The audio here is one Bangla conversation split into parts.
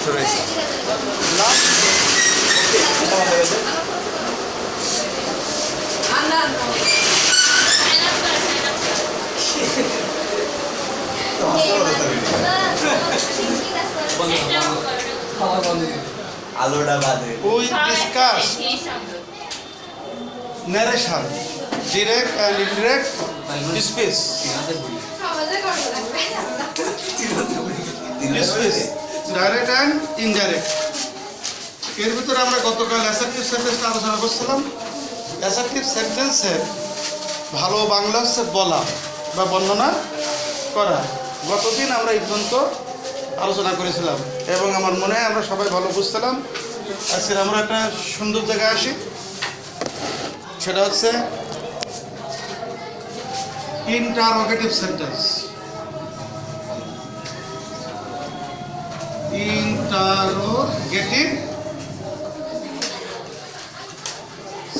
রয়েছে। আলোটা বাদে We discuss narration, direct and indirect speech. Speech, direct and indirect. এর ভিতরে আমরা গতকাল অ্যাসার্টিভ সেন্টেন্স আলোচনা করছিলাম। অ্যাসার্টিভ সেন্টেন্সের ভালো বাংলা হচ্ছে বলা বা বর্ণনা করা। গতদিন আমরা এই পর্যন্ত আলোচনা করেছিলাম এবং আমার মনে হয় আমরা সবাই ভালো বুঝছিলাম। আজকে আমরা একটা সুন্দর জায়গায় আসি, সেটা হচ্ছে interrogative sentence. Interrogative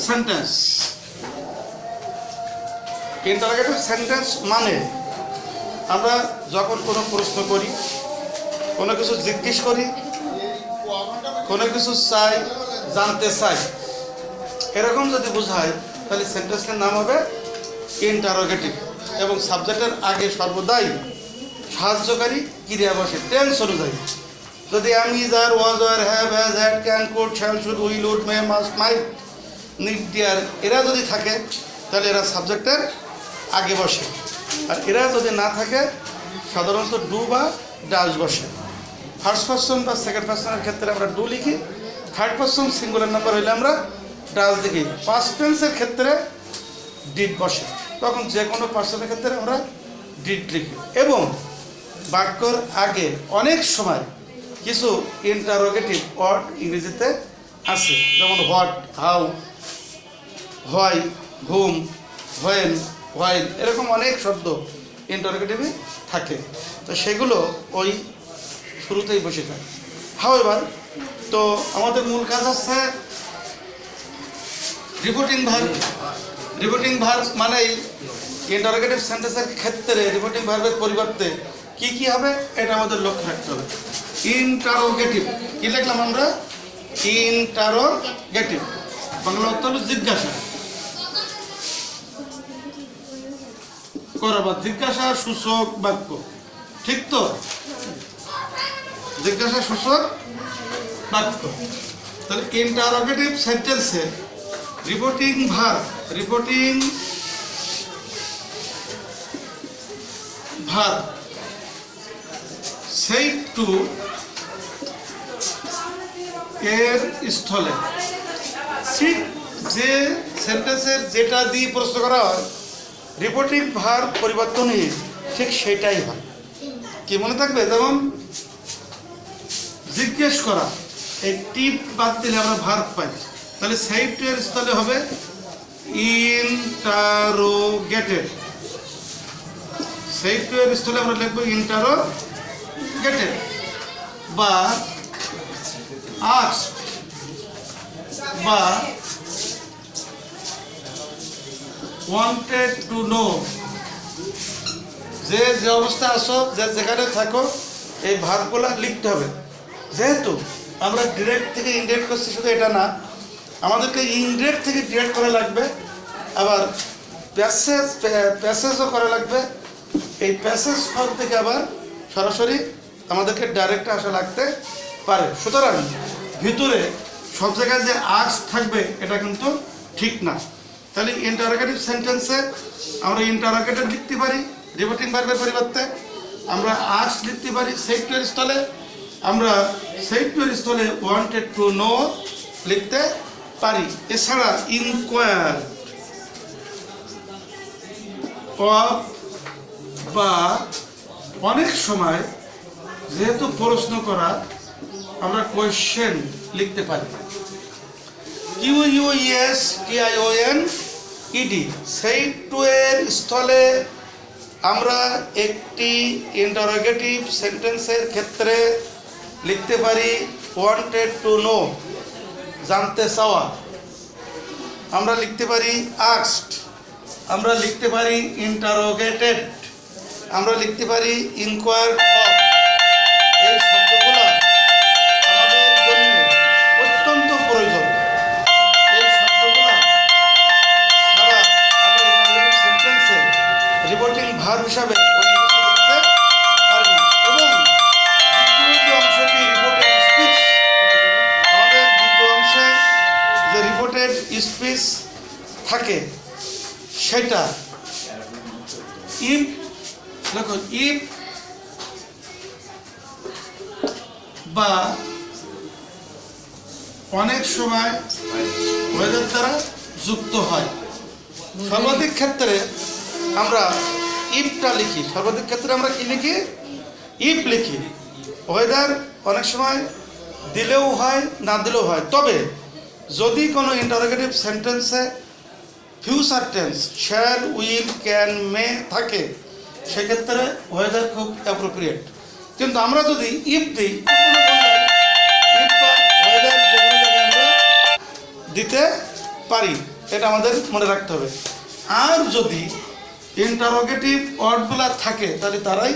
sentence. Interrogative sentence মানে আমরা যখন কোনো প্রশ্ন করি, কোনো কিছু জিজ্ঞেস করি, কোনো কিছু চাই, জানতে চাই, এরকম যদি বোঝায় তাহলে সেন্টেন্সের নাম হবে ইন্টারোগেটিভ এবং সাবজেক্টের আগে সর্বদাই সাহায্যকারী ক্রিয়া বসে টেন্স অনুযায়ী। যদি am, is, are, was, were, have, has, had, can, could, shall, should, will, would, may, must, might, need, dare এরা যদি থাকে তাহলে এরা সাবজেক্টের আগে বসে, আর এরা যদি না থাকে সাধারণত ডু বা ডাজ বসে। ফার্স্ট পারসন বা সেকেন্ড পারসনের ক্ষেত্রে আমরা ডু লিখি, থার্ড পারসন সিঙ্গুলার নাম্বার হইলে আমরা ডাজ লিখি। পাস্ট টেন্সের ক্ষেত্রে ডিড বসে, তখন যে কোনো পার্সনের ক্ষেত্রে আমরা ডিড লিখি। এবং বাক্যর আগে অনেক সময় কিছু ইন্টারোগেটিভ ওয়ার্ড ইংরেজিতে আছে, যেমন what, how, why, hmm, when, while, এরকম অনেক শব্দ ইন্টারোগেটিভে থাকে। তো সেগুলো ওই শুরুতেই বসে থাকে। হাউএভার, তো আমাদের মূল কাজ হচ্ছে রিপোর্টিং ভার্ব। রিপোর্টিং ভার্ব মানে ইন্টারোগেটিভ সেন্টেন্সের ক্ষেত্রে রিপোর্টিং ভার্বের পরিবর্তে কি কি হবে এটা আমাদের লক্ষ্য রাখতে হবে। ইন্টারোগেটিভ কি লিখলাম আমরা? ইন্টারোগেটিভ, বাংলা অর্থ হলো জিজ্ঞাসা করা বা জিজ্ঞাসা সূচক বাক্য, ঠিক তো? জিজ্ঞাসা সূচক বাক্য। তাহলে ইন্টারোগেটিভ সেন্টেন্সে রিপোর্টিং ভার্ব, রিপোর্টিং ভার্ব সেই টু এর স্থলে ঠিক যে সেন্টেন্সের যেটা দিয়ে প্রশ্ন করা হয় রিপোর্টিং ভার্ব পরিবর্তন নিয়ে ঠিক সেটাই হয়। কি মনে থাকবে? যেমন জিজ্ঞেস করা, এই টিপ বাদ দিলে আমরা ভার্ব পাই, তাহলে সেই টু এর স্থলে হবে ইন্টারোগেটেড। সেই টু এর স্থলে আমরা লিখবো ইন্টারোগেটেড। বা আস্কড বা ওয়ান্টেড টু নো, যে যে অবস্থা আসো, যে যেখানে থাকো, এই ভার্বগুলো লিখতে হবে। যেহেতু আমরা ডিরেক্ট থেকে ইনডিরেক্ট করছি, শুধু এটা না, আমাদেরকে ইনডিরেক্ট থেকে ডিরেক্ট করা লাগবে, আবার প্যাসেজও করা লাগবে। এই প্যাসেজ ফর্ম থেকে আবার সরাসরি আমাদেরকে ডাইরেক্ট আসা লাগতে পারে। সুতরাং ভিতরে সব জায়গায় যে আস্ক থাকবে এটা কিন্তু ঠিক না। তাহলে ইন্টারোগেটিভ সেন্টেন্সে আমরা ইন্টারোগেটেড লিখতে পারি রিপোর্টিং ভার্বের পরিবর্তে, আমরা আস্ক লিখতে পারি সেই টু এর স্থলে, আমরা সেই টু এর স্থলে ওয়ান্টেড টু নো লিখতে পারি। এছাড়া ইনকোয়ার বা অনেক সময় যেহেতু প্রশ্ন করা আমরা কোয়েশ্চেন লিখতে পারি। QUES TION ED সেই টু এর স্থলে আমরা একটি ইন্টারোগেটিভ সেন্টেন্সের ক্ষেত্রে লিখতে পারি ওয়ান্টেড টু নো, জানতে চাওয়া। আমরা লিখতে পারি আস্কড, আমরা লিখতে পারি ইন্টারোগেটেড, আমরা লিখতে পারি ইনকোয়ার্ড অফ। এই শব্দগুলো থাকে সেটা ইফ, দেখো ইফ বা অনেক সময় ওয়েদার দ্বারা যুক্ত হয়। সর্বাধিক ক্ষেত্রে আমরা ইফটা লিখি, সর্বাধিক ক্ষেত্রে আমরা কি লিখি? ইফ লিখি। ওয়েদার অনেক সময় দিলেও হয়, না দিলেও হয়। তবে যদি কোনো ইন্টারোগেটিভ সেন্টেন্সে future tense shall, will, can, may থাকে, সেক্ষেত্রে ওয়েদার খুব অ্যাপ্রোপ্রিয়েট। কিন্তু আমরা যদি ইফ দিই, ইফ বা ওয়েদার যে কোনো জায়গায় আমরা দিতে পারি, এটা আমাদের মনে রাখতে হবে। আর যদি ইন্টারোগেটিভ ওয়ার্ডগুলো থাকে তাহলে তারাই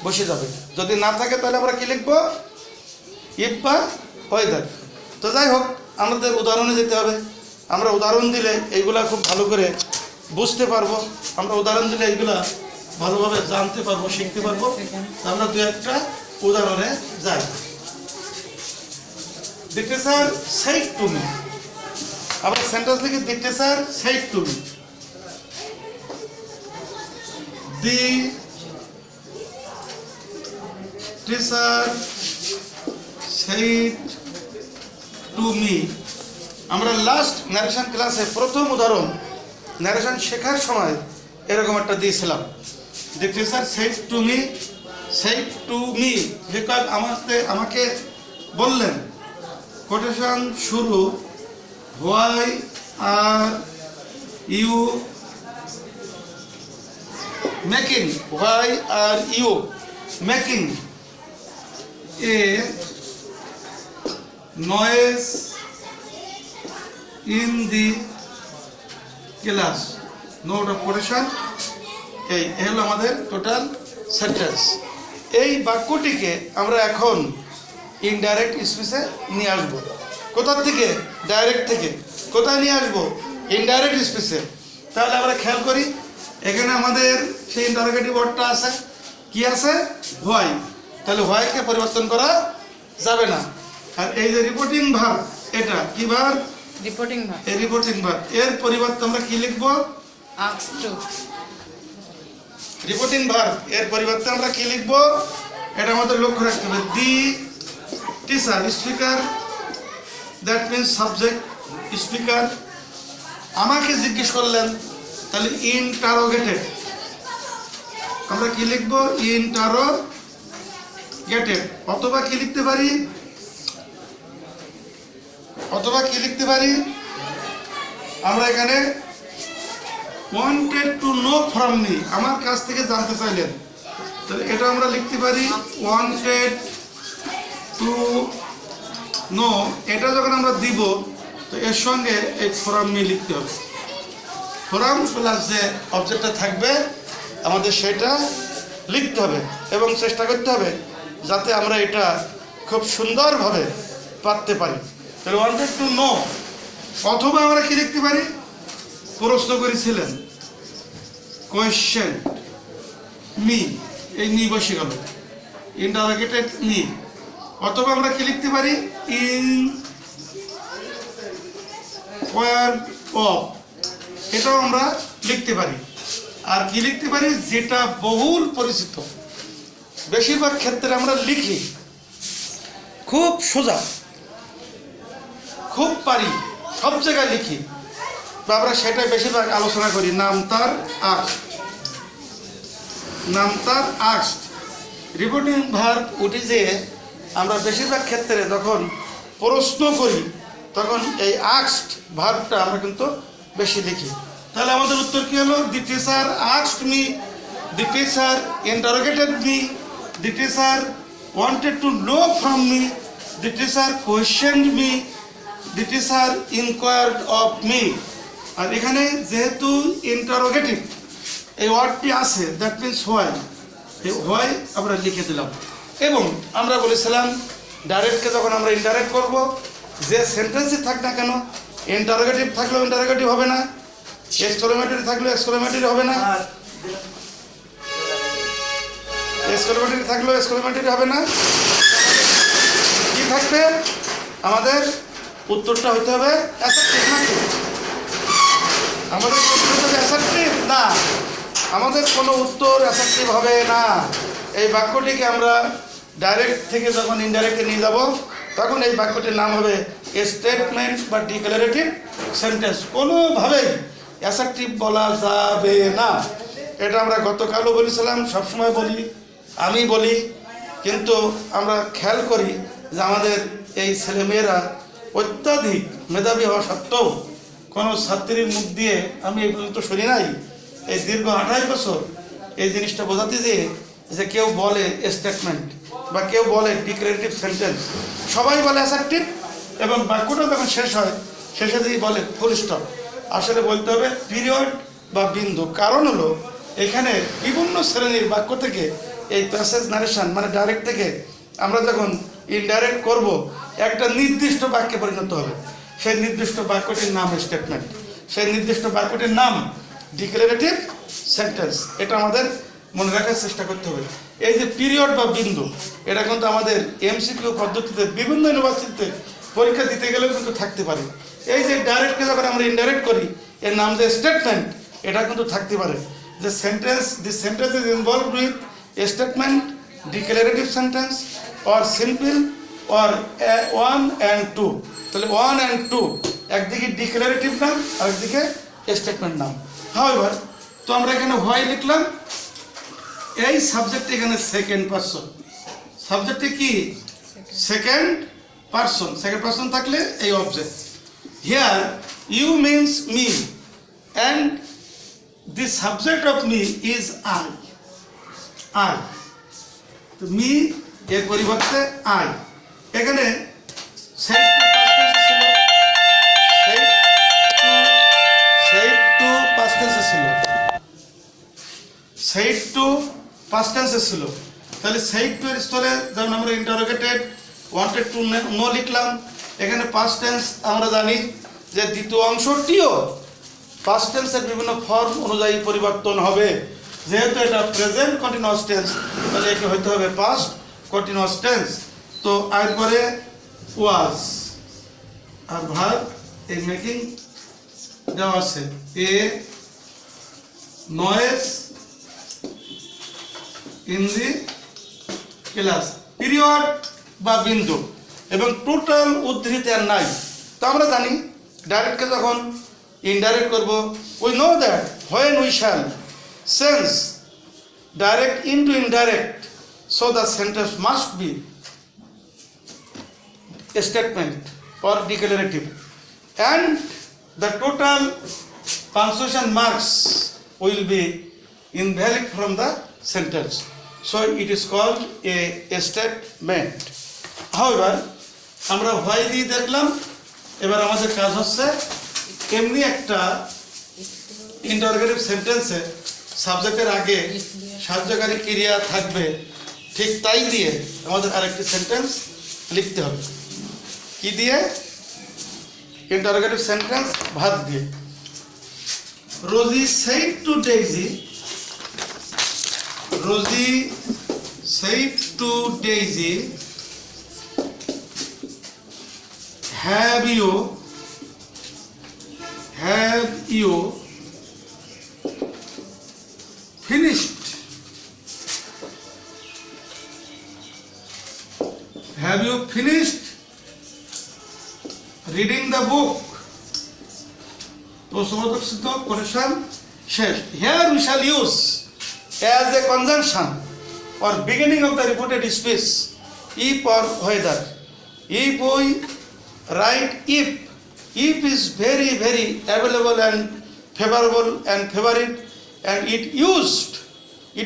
বসে যাবে, যদি না থাকে তাহলে আমরা কি লিখবো? ইফ বা ওয়েদার। তো যাই হোক, আমাদের উদাহরণে যেতে হবে। আমরা উদাহরণ দিলে এইগুলা খুব ভালো করে বুঝতে পারবো, আমরা উদাহরণ দিলে এইগুলা ভালোভাবে জানতে পারবো, শিখতে পারবো। আমরা দু একটা উদাহরণে যাই। The teacher said to me, আমরা সেন্টেন্স লিখি the teacher said to me, the teacher said to me। আমরা লাস্ট ন্যারেশন ক্লাসে প্রথম উদাহরণ ন্যারেশন শেখার সময় এরকম একটা দিয়েছিলাম, the teacher said to me, said to me। শিক্ষক আমাকে বললেন। কোটেশন শুরু, why are you making, why are you making a noise in the class. Note of quotation. এই হলো আমাদের টোটাল সেন্টেন্স। এই বাক্যটিকে আমরা এখন ইনডাইরেক্ট স্পিচে নিয়ে আসবো। কোথার থেকে? ডাইরেক্ট থেকে। কোথায় নিয়ে আসবো? ইনডাইরেক্ট স্পিচে। তাহলে আমরা খেয়াল করি, এখানে আমাদের সেই ইন্টারোগেটিভ ওয়ার্ডটা আছে, কি আছে? হোয়াই। তাহলে হোয়াইকে পরিবর্তন করা যাবে না। আর এই যে রিপোর্টিং ভার্ব, এটা কি ভার্ব? Reporting verb. এই রিপোর্টিং ভার্ব, এর পরিবর্তে আমরা কি লিখবো? Ask two. রিপোর্টিং ভার্ব এর পরিবর্তে আমরা কি লিখবো? এটা আমাদের লক্ষ্য রাখতে হবে। The teacher speaker, that means subject speaker, আমাকে জিজ্ঞেস করলেন, তাহলে ইন্টারোগেটেড আমরা কি লিখবো? ইন্টারোগেটেড। অথবা কি লিখতে পারি? আমরা এখানে wanted to know from me, আমার কাছ থেকে জানতে চাইলেন, তাহলে এটা আমরা লিখতে পারি ওয়ান্টেড টু নো। এটা যখন আমরা দিব, তো এর সঙ্গে এই ফ্রম মি লিখতে হবে। ফ্রম প্লাস যে অবজেক্টটা থাকবে আমাদের সেটা লিখতে হবে এবং চেষ্টা করতে হবে যাতে আমরা এটা খুব সুন্দরভাবে পারতে পারি। তাহলে ওয়ান্টেড টু নো। অথবা আমরা কি লিখতে পারি? প্রশ্ন করেছিলেন, কোয়েশ্চেন মি, এই মি বসে গেল, ইন্টারোগেটেড মি। অথবা আমরা কি লিখতে পারি? ইনকোয়ার্ড অফ, এটাও আমরা লিখতে পারি। আর কি লিখতে পারি? যেটা বহুল পরিচিত, বেশিরভাগ ক্ষেত্রে আমরা লিখি, খুব সোজা, খুব পারি, সব জায়গায় লিখি, বা আমরা সেটাই বেশিরভাগ আলোচনা করি। নাম তার আক্সড। রিপোর্টিং ভার্ব উঠে যে আমরা বেশিরভাগ ক্ষেত্রে যখন প্রশ্ন করি তখন এই আক্সড ভার্বটা আমরা কিন্তু বেশি লিখি। তাহলে আমাদের উত্তর কি হলো? The teacher asked me, the teacher interrogated me, the teacher wanted to know from me, the teacher questioned me, the teacher inquired of me. আর এখানে যেহেতু ইন্টারোগেটিভ এই ওয়ার্ডটি আছে, দ্যাট মিনস হোয়াই, এই হোয়াই আমরা লিখে দিলাম। এবং আমরা বলেছিলাম ডাইরেক্টকে যখন আমরা ইনডাইরেক্ট করব, যে সেন্টেন্সই থাক না কেন, ইন্টারোগেটিভ থাকলেও ইন্টারোগেটিভ হবে না, এক্সক্লেমেটরি থাকলেও এক্সক্লেমেটরি হবে না, এক্সক্লেমেটরি থাকলেও এক্সক্লেমেটরি হবে না। কি থাকবে? আমাদের উত্তরটা হতে হবে অ্যাসার্টিভ নাকি? আমাদের উত্তর অ্যাসার্টিভ না, আমাদের কোনো উত্তর অ্যাসার্টিভ হবে না। এই বাক্যটিকে আমরা ডাইরেক্ট থেকে যখন ইনডাইরেক্টে নিয়ে যাব তখন এই বাক্যটির নাম হবে স্টেটমেন্ট বা ডিক্লারেটিভ সেন্টেন্স। কোনোভাবেই অ্যাসার্টিভ বলা যাবে না। এটা আমরা গতকালও বলেছিলাম, সবসময় বলি, আমি বলি, কিন্তু আমরা খেয়াল করি যে আমাদের এই ছেলেমেয়েরা অত্যাধিক মেধাবী হওয়া সত্ত্বেও কোনো ছাত্রীর মুখ দিয়ে আমি এই পর্যন্ত শুনি নাই এই দীর্ঘ 28 বছর এই জিনিসটা বোঝাতে যে কেউ বলে স্টেটমেন্ট বা কেউ বলে ডিক্লারেটিভ সেন্টেন্স, সবাই বলে অ্যাসার্টিভ, এবং বাক্যটা যখন শেষ হয় শেষে দিয়ে বলে ফুল স্টপ। আসলে বলতে হবে পিরিয়ড বা বিন্দু। কারণ হলো এখানে বিভিন্ন শ্রেণীর বাক্য থেকে এই প্যাসেজ নারেশন মানে ডাইরেক্ট থেকে আমরা যখন ইনডাইরেক্ট করব একটা নির্দিষ্ট বাক্যে পরিণত হবে। সেই নির্দিষ্ট বাক্যটির নাম স্টেটমেন্ট, সেই নির্দিষ্ট বাক্যটির নাম ডিক্লারেটিভ সেন্টেন্স। এটা আমাদের মনে রাখার চেষ্টা করতে হবে। এই যে পিরিয়ড বা বিন্দু, এটা কিন্তু আমাদের এমসিকিউ পদ্ধতিতে বিভিন্ন ইউনিভার্সিটিতে পরীক্ষা দিতে গেলেও কিন্তু থাকতে পারে। এই যে ডাইরেক্টকে যখন আমরা ইনডাইরেক্ট করি এর নাম যে স্টেটমেন্ট, এটা কিন্তু থাকতে পারে। যে sentence, this sentence is involved with statement, declarative sentence or simple or 1 and 2। তাহলে 1 and 2 একদিকে ডিক্লারেটিভ নাম আর একদিকে স্টেটমেন্ট নাম। হাউএভার, তো আমরা এখানে হোয়াই লিখলাম, এই সাবজেক্ট এখানে সেকেন্ড পারসন, সাবজেক্টে কি সেকেন্ড পারসন, সেকেন্ড পারসন থাকলে এই object. Here you means me and the subject of me is I. I, তো মি এর পরিবর্তে আই। এখানে সেট টু পাস্ট টেন্সে ছিল, সেইট টু পাস্ট টেন্সে ছিল। তাহলে সেইট টু এর স্থলে যেমন আমরা ইন্টারোগেটেড, ওয়ান্টেড টু নো লিখলাম। এখানে পাস্ট টেন্স আমরা জানি যে দ্বিতীয় অংশটিও পাস্ট টেন্সের বিভিন্ন ফর্ম অনুযায়ী পরিবর্তন হবে। যেহেতু এটা প্রেজেন্ট কন্টিনিউয়াস টেন্স, তাহলে একে হইতে হবে পাস্ট কন্টিনিউয়াস টেন্স। তো এরপরে ওয়াজ আর ভার্ব, এই মেকিং দেওয়া আছে, এ noise in the class, period বা বিন্দু, এবং টোটাল উদ্ধৃতি আর নাই। তো আমরা জানি ডাইরেক্টকে যখন ইনডাইরেক্ট করব, we know that when we shall change direct into indirect, so the sentence must be statement or declarative, and the total punctuation marks will be invalid from the sentence, so it is called a statement. However, আমরা why দিয়ে দেখলাম, এবার আমাদের কাজ হচ্ছে এমনি একটা ইন্টারোগেটিভ সেন্টেন্সে সাবজেক্টের আগে সাহায্যকারী ক্রিয়া থাকবে, ঠিক তাই দিয়ে আমাদের আরেকটি সেন্টেন্স লিখতে হবে। কি দিয়ে? ইন্টারোগেটিভ সেন্টেন্স ভাত দিয়ে। রোজি said to Daisy, Rosie said to Daisy, have you finished? Have you finished reading the book? প্রশ্নবোধক সিদ্ধ কোটেশন শেষ। Here we shall use as a conjunction or beginning of the reported speech if or whether. If we write if is very very available and favorable and favorite, and it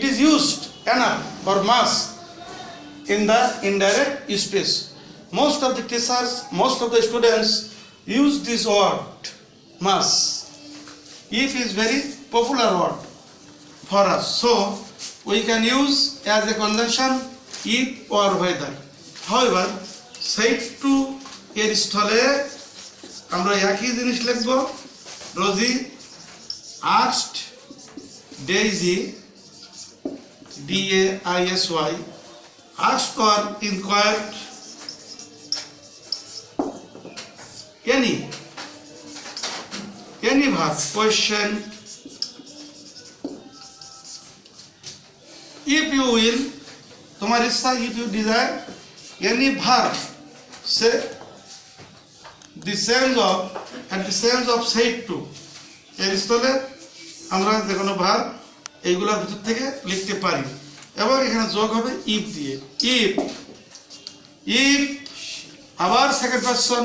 is used enough or must in the indirect speech. Most of the teachers, most of the students use this word must. If is very popular word for us, so we can use as a conjunction if or whether. However, said to এর স্থলে আমরা একই জিনিস লিখব। রোজি asked Daisy, DAISY, asked or inquired any verb question if you will তোমার ইচ্ছা if you desire any verb say the sense of and the sense of said to এর স্থলে আমরা যে কোনো ভার্ব এইগুলোর ভিতর থেকে লিখতে পারি এবং এখানে যোগ হবে if দিয়ে if আবার সেকেন্ড পারসন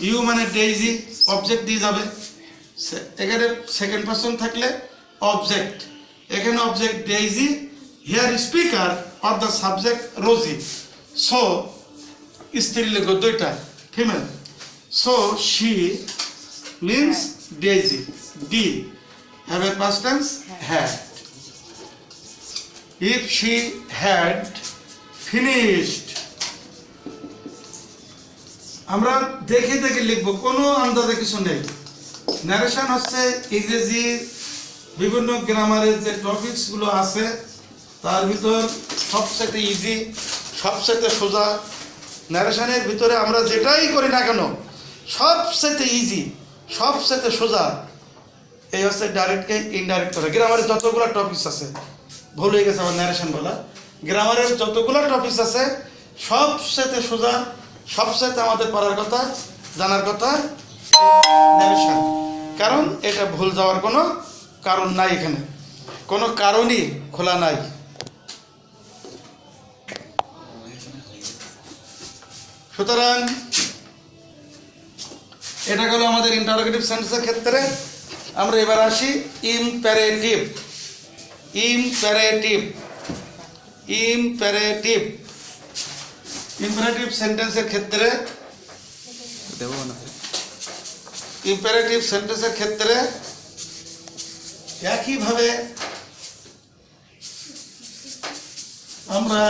ইউ মানে ডেইজি অবজেক্ট দিয়ে যাবে এখানে সেকেন্ড পারসন থাকলে অবজেক্ট এখানে object Daisy here speaker or the subject Rosie so স্ত্রীলিঙ্গ দুইটা female so she means Daisy d have এর past tense had if she had finished আমরা দেখে দেখে লিখবো কোনো আন্দাজে কিছু নেই ন্যারেশন হচ্ছে ইংরেজি বিভিন্ন গ্রামারের যে টপিকসগুলো আছে তার ভিতর সবচেয়ে ইজি সবচেয়ে সোজা ন্যারেশনের ভিতরে আমরা যেটাই করি না কেন সবচেয়ে ইজি সবচেয়ে সোজা এই হচ্ছে ডাইরেক্টকে ইনডাইরেক্ট করে গ্রামারের যতগুলো টপিকস আছে ভুল হয়ে গেছে আমার ন্যারেশন বলা গ্রামারের যতগুলো টপিকস আছে সবচেয়ে সোজা সবচেয়ে আমাদের পড়ার কথা জানার কথা ন্যারেশন কারণ এটা ভুল যাওয়ার কোনো কারণ নাই এখানে কোনো কারণই খোলা নাই সুতরাং এটা হলো আমাদের ইন্টারোগেটিভ সেন্টেন্সের ক্ষেত্রে আমরা এবার আসি ইম্পারেটিভ ইম্পারেটিভ ইম্পারেটিভ ইম্পারেটিভ সেন্টেন্সের ক্ষেত্রে ইম্পারেটিভ সেন্টেন্সের ক্ষেত্রে একইভাবে আমরা